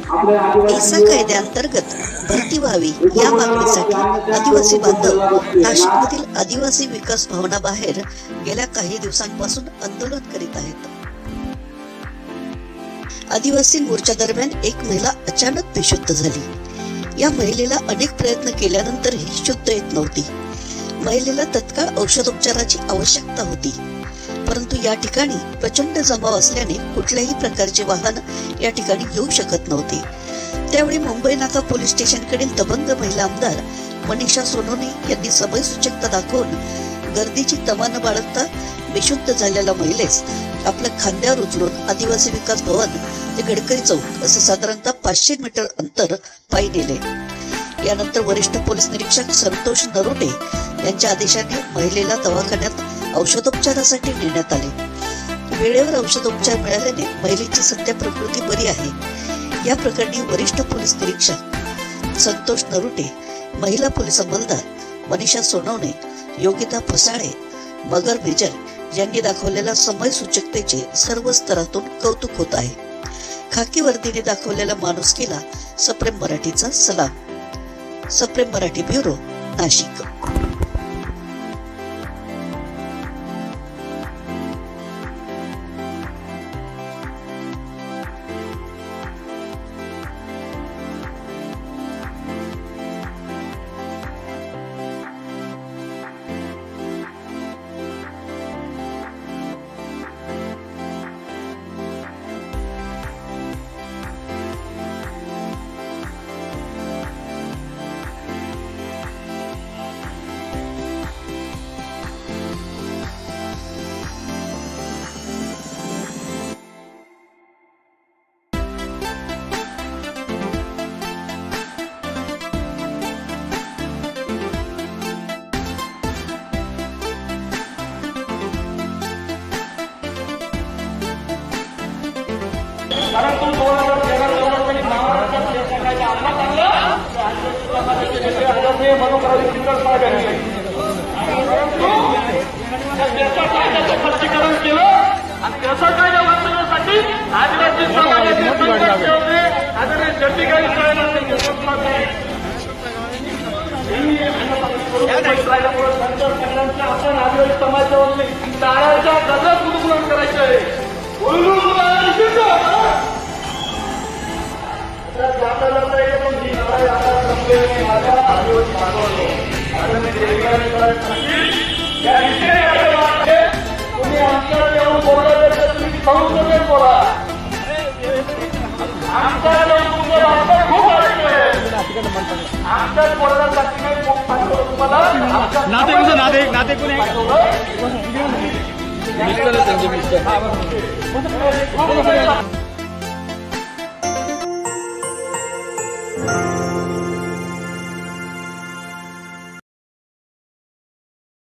ईसा कायद्याअंतर्गत भरती व्हावी या मागणीसाठी आदिवासी बांधव नाशिकमधील आदिवासी विकास भवनाबाहेर गेल्या काही दिवसांपासून आंदोलन करीत आहेत। आदिवासी मोर्चा दरम्यान एक महिला अचानक बेशुद्ध झाली। या महिलेला अनेक प्रयत्न केल्यानंतरही शुद्ध येत नव्हती। महिलेला तत्काळ औषधोपचाराची आवश्यकता होती, परंतु या ठिकाणी प्रचंड जमाव असल्याने कुठल्याही प्रकारचे वाहन या ठिकाणी येऊ शकत नव्हते। त्यावेळी मुंबई नाका पोलीस स्टेशनकडील दबंग महिला आमदार मनीषा सोनोने यांनी समयसूचकता दाखवून गर्दीची तमा न बाळगता बेशुद्ध झालेल्या महिलेस आपल्या खांद्यावर उचलून आदिवासी विकास भवन ते गडकरी चौक असे साधारणतः 500 मीटर अंतर पायी नेले। यानंतर वरिष्ठ पोलीस निरीक्षक संतोष नरोटे यांच्या आदेशाने महिलेला दवाखान्यात औषधोपचारासाठी नेण्यात आले। वेळेवर औषधोपचार मिळाल्याने महिलेची सध्या प्रकृती बरी आहे। या प्रकरणी वरिष्ठ पोलीस निरीक्षक संतोष नरोटे, महिला पोलीस अंमलदार मनीषा सोनवणे, योगिता फसाळे, मगर मेजर यांनी दाखवलेल्या समयसूचकतेचे सर्व स्तरातून कौतुक होत आहे। खाकी वर्दीने दाखवलेल्या माणुसकीला सप्रेम मराठीचा सलाम। सप्रेम मराठी ब्युरो, नाशिक। परंतु 2013 महाराष्ट्रात शेतकऱ्याच्या अंमलात आणलं कायद्याचं स्पष्टीकरण केलं आणि त्याचा कायदा वाचवण्यासाठी आदिवासी समाजाचे आदरणीय जगदीकाई साहेबांनी आपण आदिवासी समाजावरती टाळाच्या गजात उद्घाटन करायचं आहे। तुम्ही आमच्या येऊन बोलायला तर तुम्ही संसदेत बोला। आमच्या खूप आमच्याच बोलण्यासाठी नाही तुम्हाला नाते कोणी